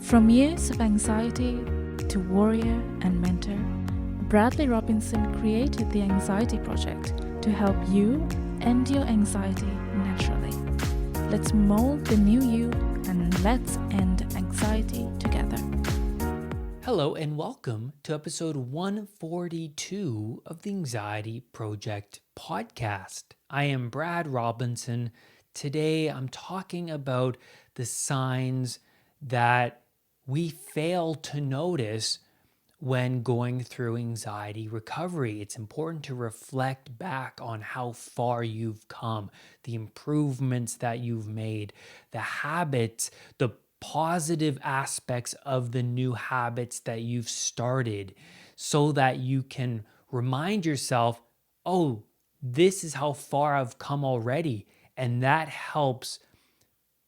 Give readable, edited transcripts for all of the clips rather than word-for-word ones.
From years of anxiety to warrior and mentor, Bradley Robinson created the Anxiety Project to help you end your anxiety naturally. Let's mold the new you and let's end anxiety together. Hello and welcome to episode 142 of the Anxiety Project podcast. I am Brad Robinson. Today I'm talking about the signs that we fail to notice when going through anxiety recovery. It's important to reflect back on how far you've come, the improvements that you've made, the habits, the positive aspects of the new habits that you've started, so that you can remind yourself, oh, this is how far I've come already. And that helps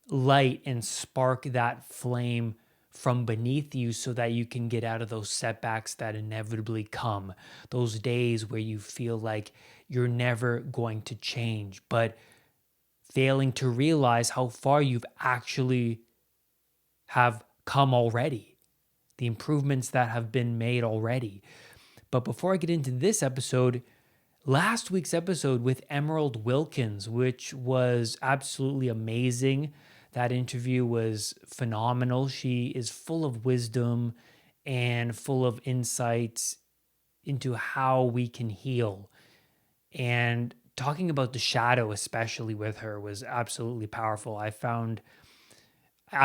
light and spark that flame from beneath you so that you can get out of those setbacks that inevitably come, those days where you feel like you're never going to change, but failing to realize how far you've actually have come already, the improvements that have been made already. But before I get into this episode, last week's episode with Emerald Wilkins, which was absolutely amazing. That interview was phenomenal. She is full of wisdom and full of insights into how we can heal. And talking about the shadow, especially with her, was absolutely powerful. I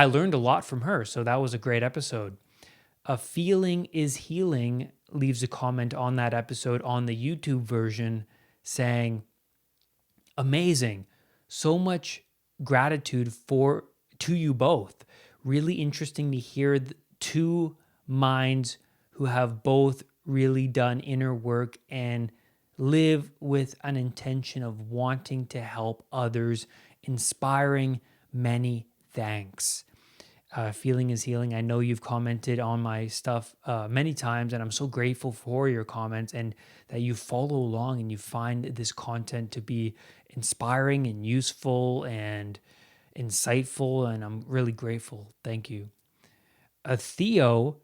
learned a lot from her, so that was a great episode. A Feeling is Healing leaves a comment on that episode on the YouTube version saying, amazing, so much gratitude to you both. Really interesting to hear two minds who have both really done inner work and live with an intention of wanting to help others. Inspiring. Many thanks. Feeling is Healing. I know you've commented on my stuff many times, and I'm so grateful for your comments and that you follow along and you find this content to be inspiring and useful and insightful, and I'm really grateful. Thank you. Theo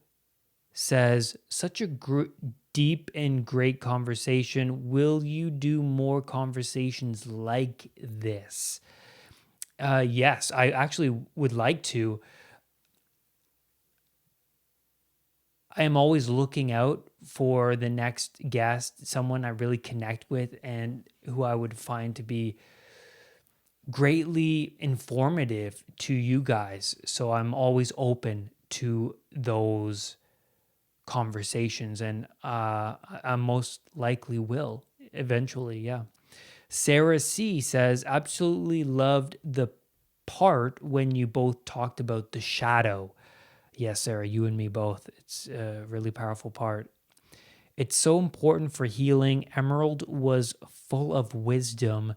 says, such a deep and great conversation. Will you do more conversations like this? Yes, I actually would like to. I am always looking out for the next guest, someone I really connect with and who I would find to be greatly informative to you guys. So I'm always open to those conversations, and I most likely will eventually. Yeah. Sarah C says, absolutely loved the part when you both talked about the shadow. Yes, Sarah, you and me both. It's a really powerful part. It's so important for healing. Emerald was full of wisdom.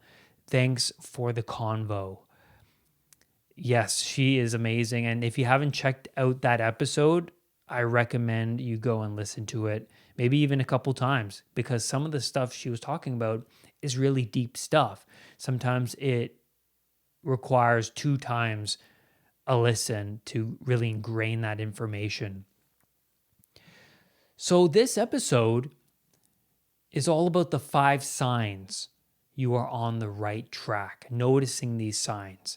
Thanks for the convo. Yes, she is amazing. And if you haven't checked out that episode, I recommend you go and listen to it, maybe even a couple times, because some of the stuff she was talking about is really deep stuff. Sometimes it requires 2 times a listen to really ingrain that information. So this episode is all about the 5 signs you are on the right track, noticing these signs.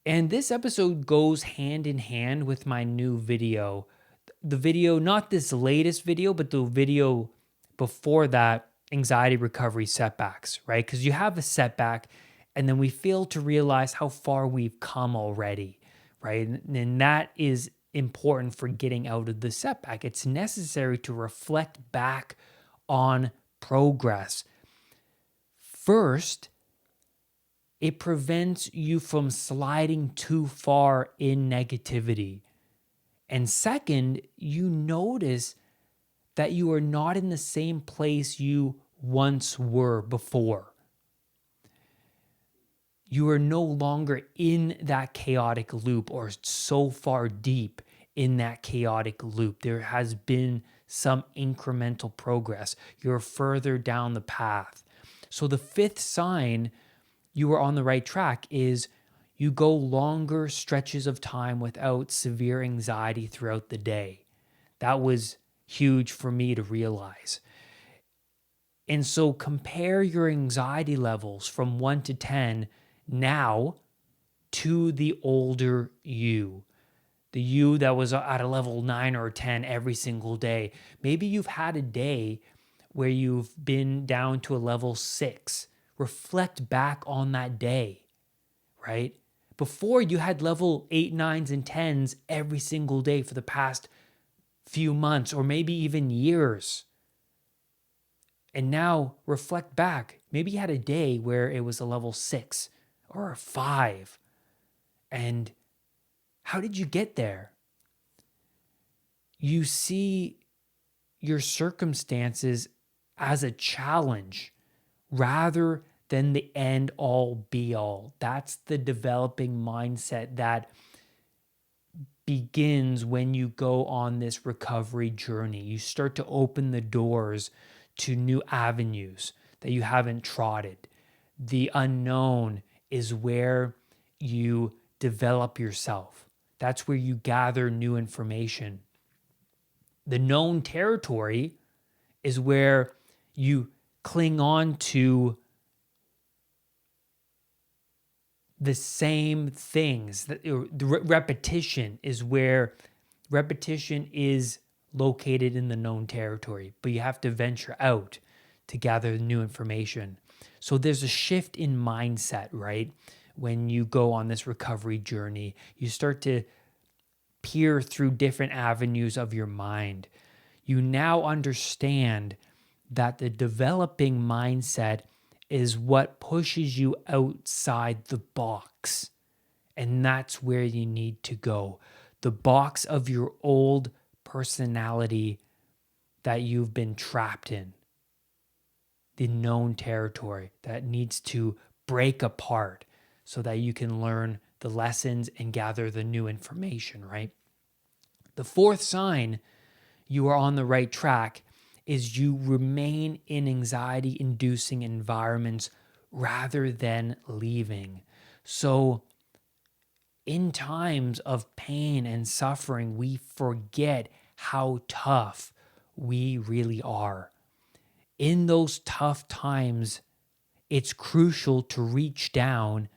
And this episode goes hand in hand with my new video. The video, not this latest video, but the video before that, anxiety recovery setbacks, right? Because you have a setback and then we fail to realize how far we've come already, right? And that is important for getting out of the setback. It's necessary to reflect back on progress. First, it prevents you from sliding too far in negativity. And second, you notice that you are not in the same place you once were before. You are no longer in that chaotic loop or so far deep in that chaotic loop. There has been some incremental progress. You're further down the path. So the 5th sign you are on the right track is You go longer stretches of time without severe anxiety throughout the day. That was huge for me to realize. And so compare your anxiety levels from 1 to 10 now to the older you. The you that was at a level 9 or 10 every single day. Maybe you've had a day where you've been down to a level 6. Reflect back on that day, right? Before you had level 8, 9s, and 10s every single day for the past few months or maybe even years. And now reflect back. Maybe you had a day where it was a level 6 or a 5. And how did you get there? You see your circumstances as a challenge rather than the end all be all. That's the developing mindset that begins when you go on this recovery journey. You start to open the doors to new avenues that you haven't trotted. The unknown is where you develop yourself. That's where you gather new information. The known territory is where you cling on to the same things. The repetition is where repetition is located in the known territory, but you have to venture out to gather new information. So there's a shift in mindset, right? When you go on this recovery journey, you start to peer through different avenues of your mind. You now understand that the developing mindset is what pushes you outside the box. And that's where you need to go. The box of your old personality that you've been trapped in. The known territory that needs to break apart so that you can learn the lessons and gather the new information, right? The fourth sign you are on the right track is you remain in anxiety-inducing environments rather than leaving. So in times of pain and suffering, we forget how tough we really are. In those tough times, it's crucial to reach down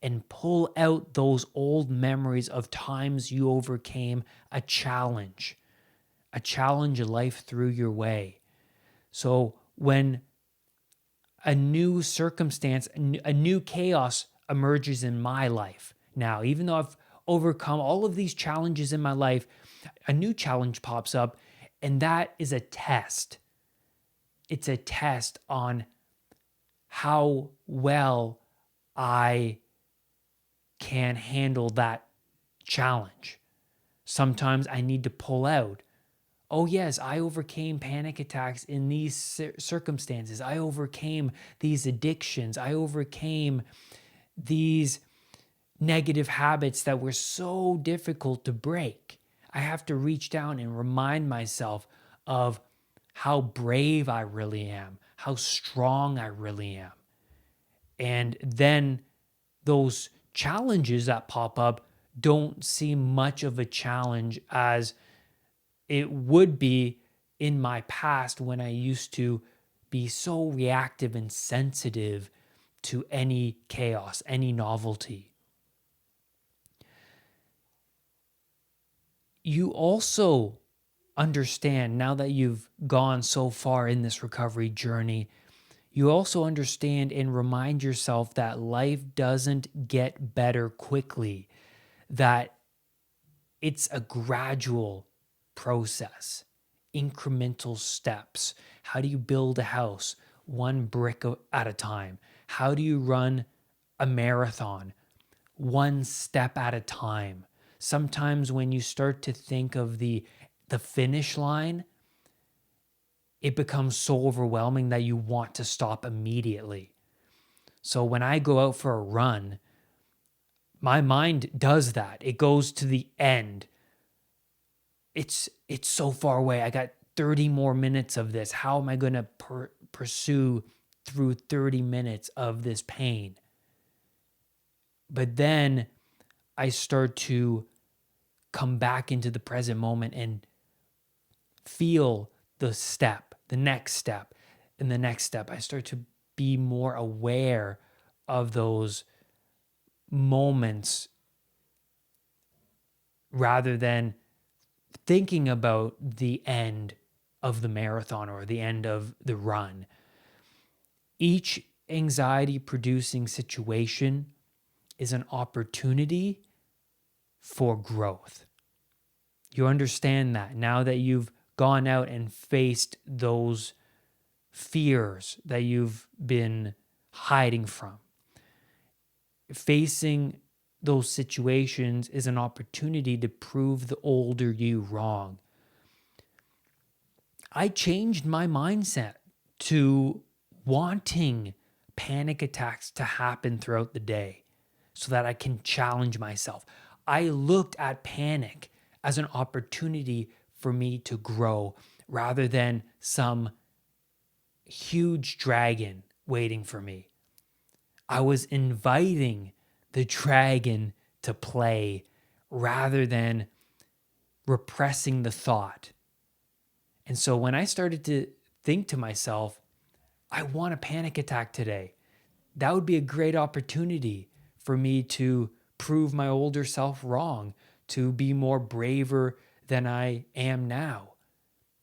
and pull out those old memories of times you overcame a challenge of life threw your way. So when a new circumstance, a new chaos emerges in my life now, even though I've overcome all of these challenges in my life, a new challenge pops up, and that is a test. It's a test on how well I can handle that challenge. Sometimes I need to pull out. Oh, yes, I overcame panic attacks in these circumstances. I overcame these addictions. I overcame these negative habits that were so difficult to break. I have to reach down and remind myself of how brave I really am, how strong I really am. And then those challenges that pop up don't seem much of a challenge as it would be in my past when I used to be so reactive and sensitive to any chaos, any novelty. You also understand, now that you've gone so far in this recovery journey, you also understand and remind yourself that life doesn't get better quickly, that it's a gradual process, incremental steps. How do you build a house? One brick at a time. How do you run a marathon? One step at a time. Sometimes when you start to think of the finish line, it becomes so overwhelming that you want to stop immediately. So when I go out for a run, my mind does that. It goes to the end. It's so far away. I got 30 more minutes of this. How am I going to pursue through 30 minutes of this pain? But then I start to come back into the present moment and feel the next step, and the next step. I start to be more aware of those moments rather than thinking about the end of the marathon or the end of the run. Each anxiety producing situation is an opportunity for growth. You understand that now that you've gone out and faced those fears that you've been hiding from. Facing those situations is an opportunity to prove the older you wrong. I changed my mindset to wanting panic attacks to happen throughout the day so that I can challenge myself. I looked at panic as an opportunity for me to grow rather than some huge dragon waiting for me. I was inviting the dragon to play rather than repressing the thought. And so when I started to think to myself, I want a panic attack today, that would be a great opportunity for me to prove my older self wrong, to be more braver than I am now.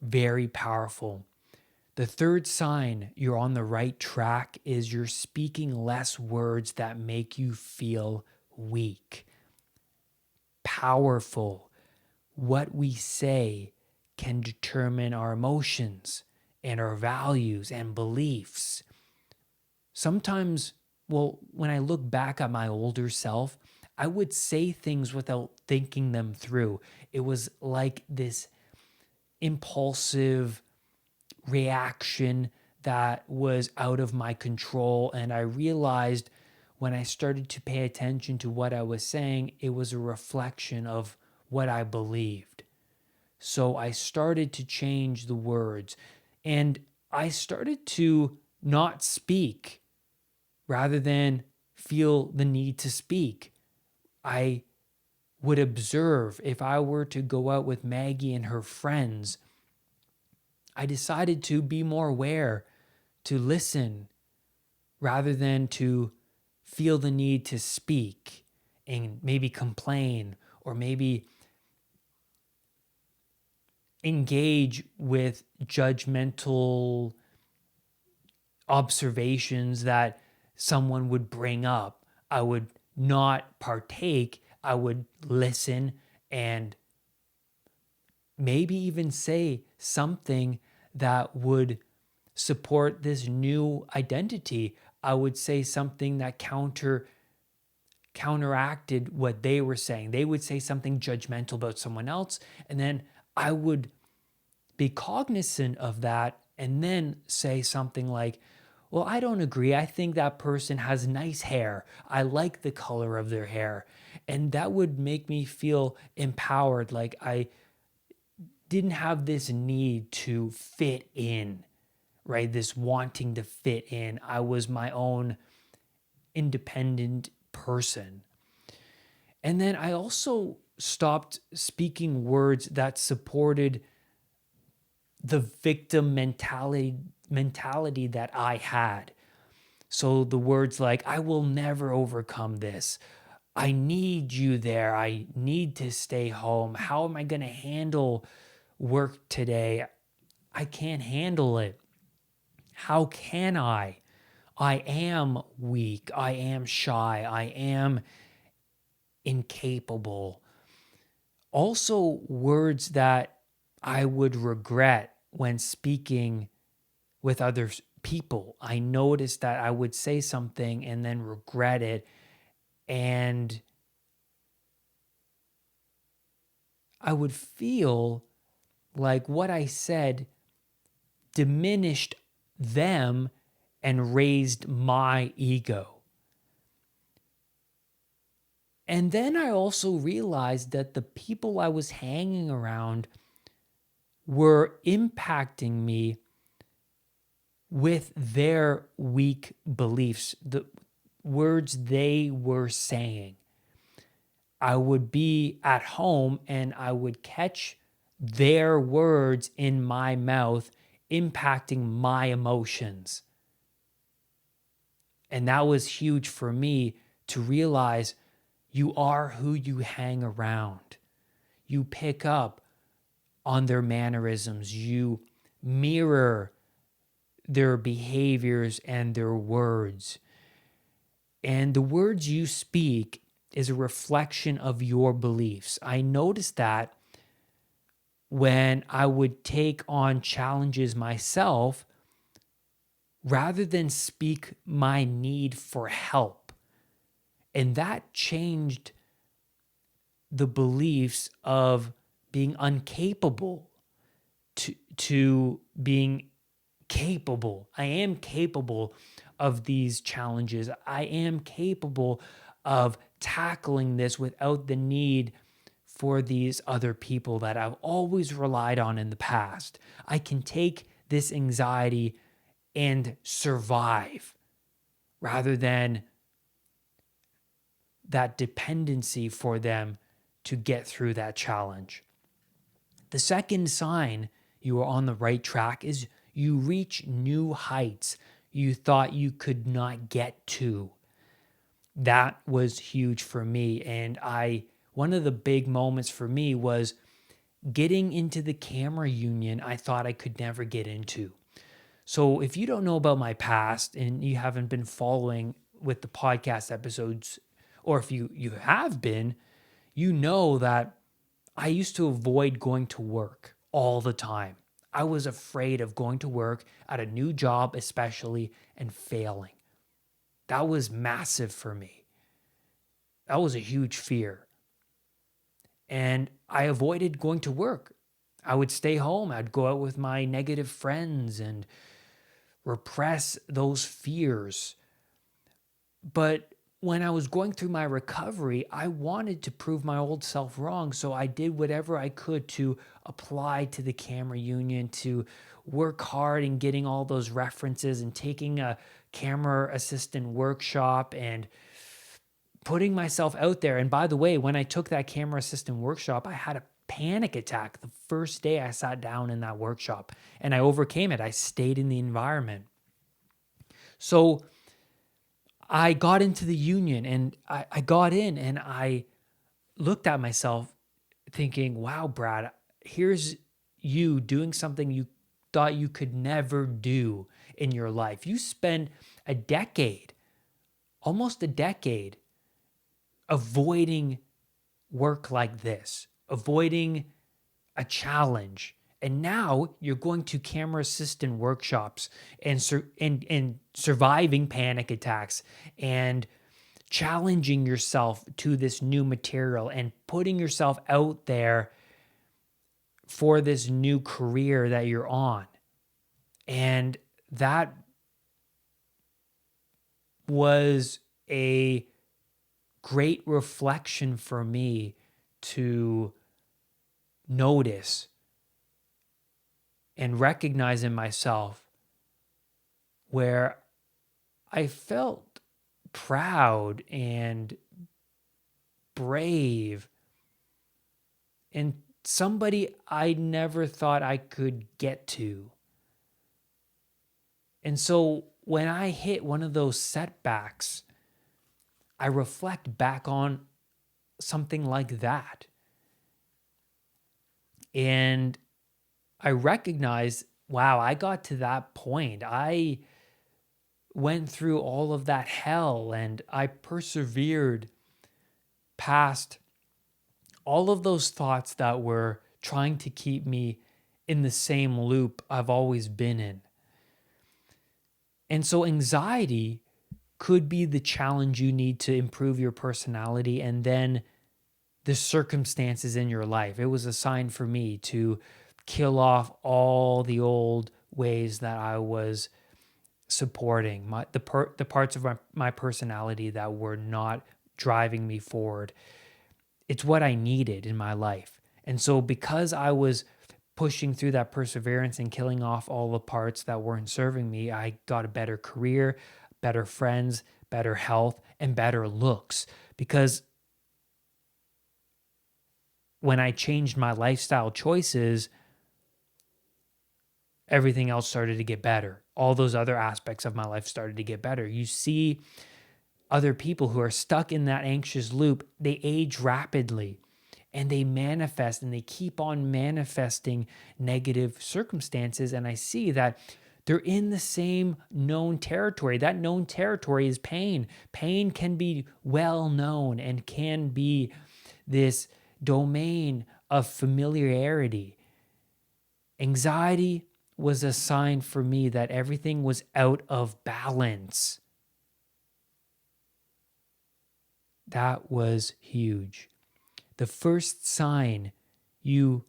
Very powerful. The third sign you're on the right track is you're speaking less words that make you feel weak. Powerful. What we say can determine our emotions and our values and beliefs. Sometimes, when I look back at my older self, I would say things without thinking them through. It was like this impulsive reaction that was out of my control. And I realized when I started to pay attention to what I was saying, it was a reflection of what I believed. So I started to change the words and I started to not speak rather than feel the need to speak. I would observe. If I were to go out with Maggie and her friends, I decided to be more aware, to listen, rather than to feel the need to speak and maybe complain or maybe engage with judgmental observations that someone would bring up. I would not partake. I would listen and maybe even say something that would support this new identity. I would say something that counteracted what they were saying. They would say something judgmental about someone else, and then I would be cognizant of that and then say something like, well, I don't agree. I think that person has nice hair. I like the color of their hair. And that would make me feel empowered, like I didn't have this need to fit in, right? This wanting to fit in. I was my own independent person. And then I also stopped speaking words that supported the victim mentality that I had. So the words like, I will never overcome this. I need you there. I need to stay home. How am I going to handle work today? I can't handle it. How can I? I am weak. I am shy. I am incapable. Also, words that I would regret when speaking with other people. I noticed that I would say something and then regret it. And I would feel like what I said diminished them and raised my ego. And then I also realized that the people I was hanging around were impacting me with their weak beliefs, words they were saying. I would be at home and I would catch their words in my mouth impacting my emotions. And that was huge for me to realize you are who you hang around. You pick up on their mannerisms, you mirror their behaviors and their words. And the words you speak is a reflection of your beliefs. I noticed that when I would take on challenges myself, rather than speak my need for help. And that changed the beliefs of being incapable to being capable. I am capable of these challenges. I am capable of tackling this without the need for these other people that I've always relied on in the past. I can take this anxiety and survive rather than that dependency for them to get through that challenge. The second sign you are on the right track is you reach new heights you thought you could not get to. That was huge for me. And one of the big moments for me was getting into the camera union I thought I could never get into. So if you don't know about my past and you haven't been following with the podcast episodes, or if you have been, you know that I used to avoid going to work all the time. I was afraid of going to work at a new job, especially, and failing. That was massive for me. That was a huge fear. And I avoided going to work. I would stay home. I'd go out with my negative friends and repress those fears. But when I was going through my recovery, I wanted to prove my old self wrong. So I did whatever I could to apply to the camera union, to work hard in getting all those references and taking a camera assistant workshop and putting myself out there. And by the way, when I took that camera assistant workshop, I had a panic attack the first day I sat down in that workshop, and I overcame it. I stayed in the environment. So I got into the union and I got in and I looked at myself thinking, wow, Brad, here's you doing something you thought you could never do in your life. You spent a decade, almost a decade, avoiding work like this, avoiding a challenge. And now you're going to camera assistant workshops and surviving panic attacks and challenging yourself to this new material and putting yourself out there for this new career that you're on. And that was a great reflection for me to notice and recognize in myself, where I felt proud and brave and somebody I never thought I could get to. And so when I hit one of those setbacks, I reflect back on something like that. And I recognize, wow, I got to that point. I went through all of that hell and I persevered past all of those thoughts that were trying to keep me in the same loop I've always been in. And so anxiety could be the challenge you need to improve your personality and then the circumstances in your life. It was a sign for me to kill off all the old ways that I was supporting, the parts of my personality that were not driving me forward. It's what I needed in my life. And so because I was pushing through that perseverance and killing off all the parts that weren't serving me, I got a better career, better friends, better health, and better looks. Because when I changed my lifestyle choices, everything else started to get better. All those other aspects of my life started to get better. You see other people who are stuck in that anxious loop, they age rapidly and they manifest and they keep on manifesting negative circumstances. And I see that they're in the same known territory. That known territory is pain. Pain can be well known and can be this domain of familiarity. Anxiety was a sign for me that everything was out of balance. That was huge. The first sign you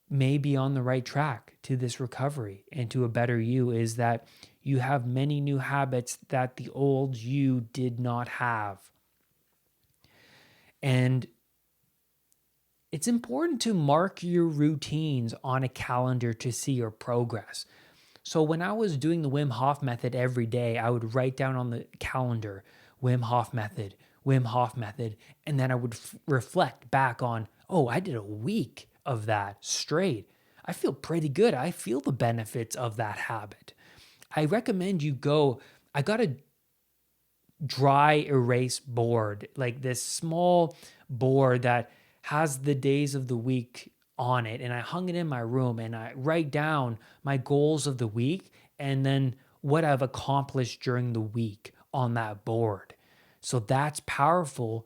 may be on the right track to this recovery and to a better you is that you have many new habits that the old you did not have. And it's important to mark your routines on a calendar to see your progress. So when I was doing the Wim Hof method every day, I would write down on the calendar, Wim Hof method, Wim Hof method. And then I would reflect back on, oh, I did a week of that straight. I feel pretty good. I feel the benefits of that habit. I recommend you go, I got a dry erase board, like this small board that has the days of the week on it. And I hung it in my room and I write down my goals of the week and then what I've accomplished during the week on that board. So that's powerful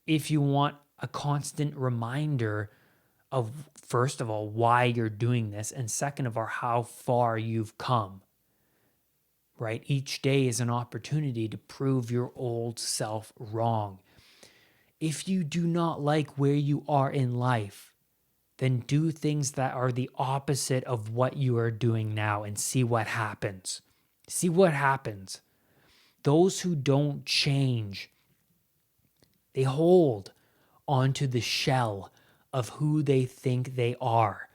if you want a constant reminder of, first of all, why you're doing this, and second of all, how far you've come. Right? Each day is an opportunity to prove your old self wrong. If you do not like where you are in life, then do things that are the opposite of what you are doing now and see what happens. See what happens. Those who don't change, they hold onto the shell of who they think they are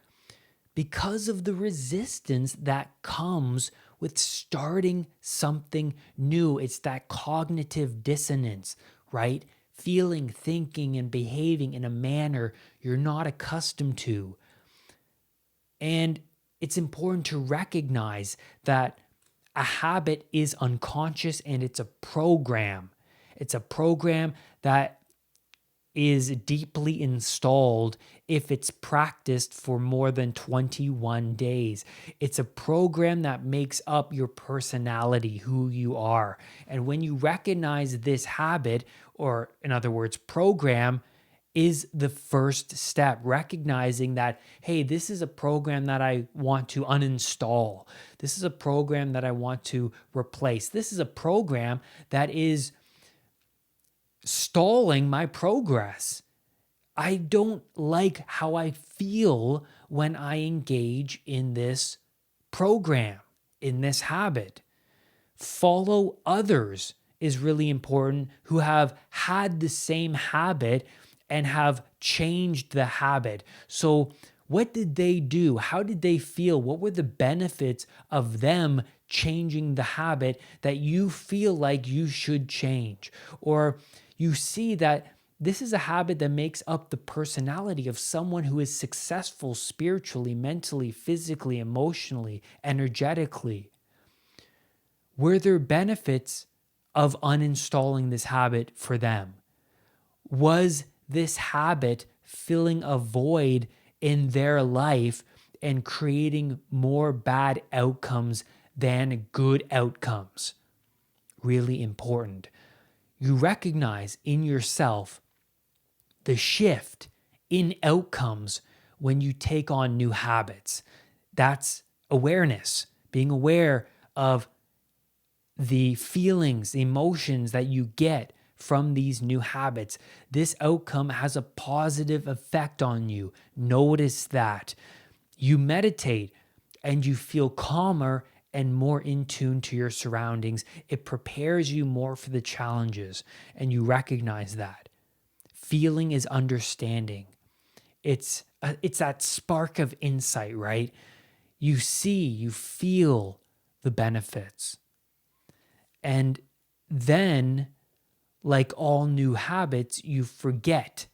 because of the resistance that comes with starting something new. It's that cognitive dissonance, right? Feeling, thinking, and behaving in a manner you're not accustomed to. And it's important to recognize that a habit is unconscious and it's a program. It's a program that is deeply installed if it's practiced for more than 21 days. It's a program that makes up your personality, who you are. And when you recognize this habit, or in other words, program, is the first step, recognizing that, hey, this is a program that I want to uninstall. This is a program that I want to replace. This is a program that is stalling my progress. I don't like how I feel when I engage in this program, in this habit. Follow others is really important who have had the same habit and have changed the habit. So what did they do? How did they feel? What were the benefits of them changing the habit that you feel like you should change? Or you see that this is a habit that makes up the personality of someone who is successful spiritually, mentally, physically, emotionally, energetically. Were there benefits of uninstalling this habit for them? Was this habit filling a void in their life and creating more bad outcomes than good outcomes? Really important. You recognize in yourself the shift in outcomes when you take on new habits. That's awareness, being aware of the feelings, the emotions that you get from these new habits. This outcome has a positive effect on you. Notice that. You meditate and you feel calmer and more in tune to your surroundings. It prepares you more for the challenges, and you recognize that. Feeling is understanding. It's that spark of insight, right? You see, you feel the benefits. And then, like all new habits, you forget,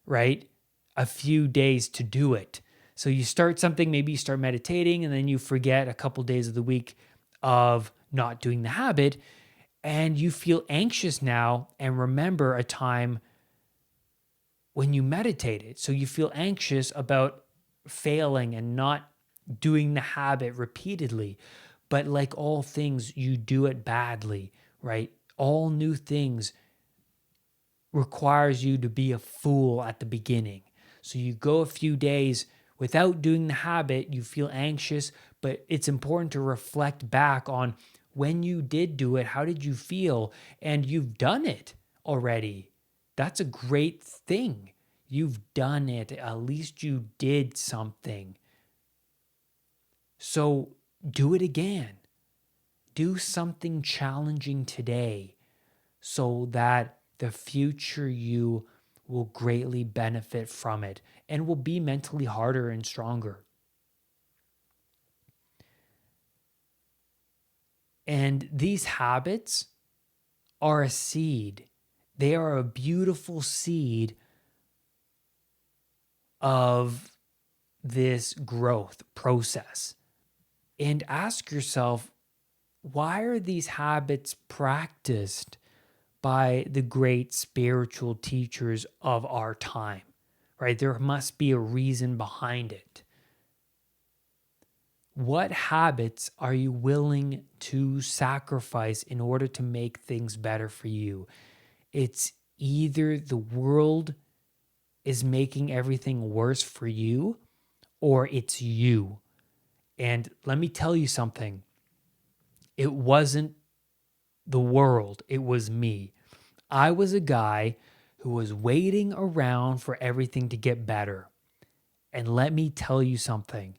right? A few days to do it. So you start something, maybe you start meditating, and then you forget a couple days of the week of not doing the habit, and you feel anxious now and remember a time when you meditated. So you feel anxious about failing and not doing the habit repeatedly. But like all things, you do it badly, right? All new things requires you to be a fool at the beginning. So you go a few days without doing the habit, you feel anxious, but it's important to reflect back on when you did do it, how did you feel? And you've done it already. That's a great thing. You've done it. At least you did something. So do it again. Do something challenging today so that the future you will greatly benefit from it and will be mentally harder and stronger. And these habits are a seed. They are a beautiful seed of this growth process. And ask yourself, why are these habits practiced by the great spiritual teachers of our time, right? There must be a reason behind it. What habits are you willing to sacrifice in order to make things better for you? It's either the world is making everything worse for you, or it's you. And let me tell you something. It wasn't the world, it was me. I was a guy who was waiting around for everything to get better. And let me tell you something,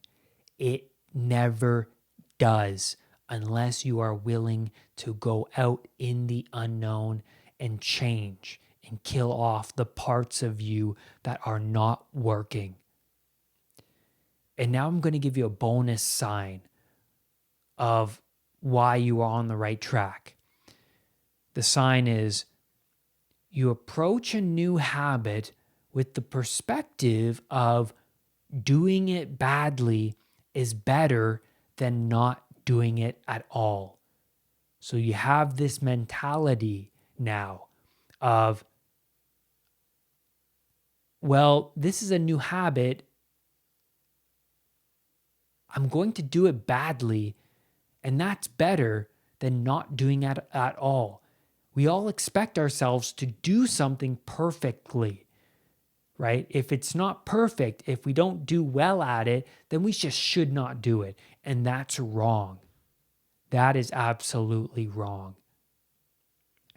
it never does unless you are willing to go out in the unknown and change and kill off the parts of you that are not working. And now I'm going to give you a bonus sign of why you are on the right track. The sign is you approach a new habit with the perspective of doing it badly is better than not doing it at all. So you have this mentality now of, well, this is a new habit. I'm going to do it badly, and that's better than not doing it at all. We all expect ourselves to do something perfectly, right? If it's not perfect, if we don't do well at it, then we just should not do it. And that's wrong. That is absolutely wrong.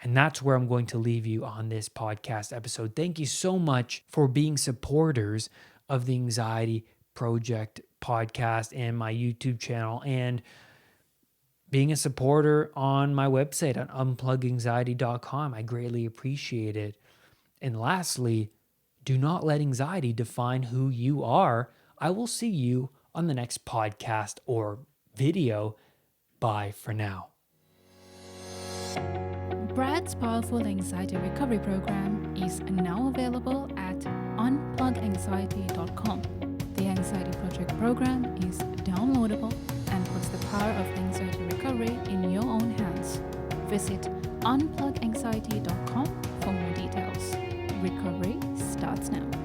And that's where I'm going to leave you on this podcast episode. Thank you so much for being supporters of the Anxiety Project podcast and my YouTube channel, and being a supporter on my website at unpluganxiety.com. I greatly appreciate it. And lastly, do not let anxiety define who you are. I will see you on the next podcast or video. Bye for now. Brad's powerful anxiety recovery program is now available at unpluganxiety.com. The Anxiety Project program is downloadable and puts the power of anxiety recovery in your own hands. Visit unpluganxiety.com for more details. Recovery starts now.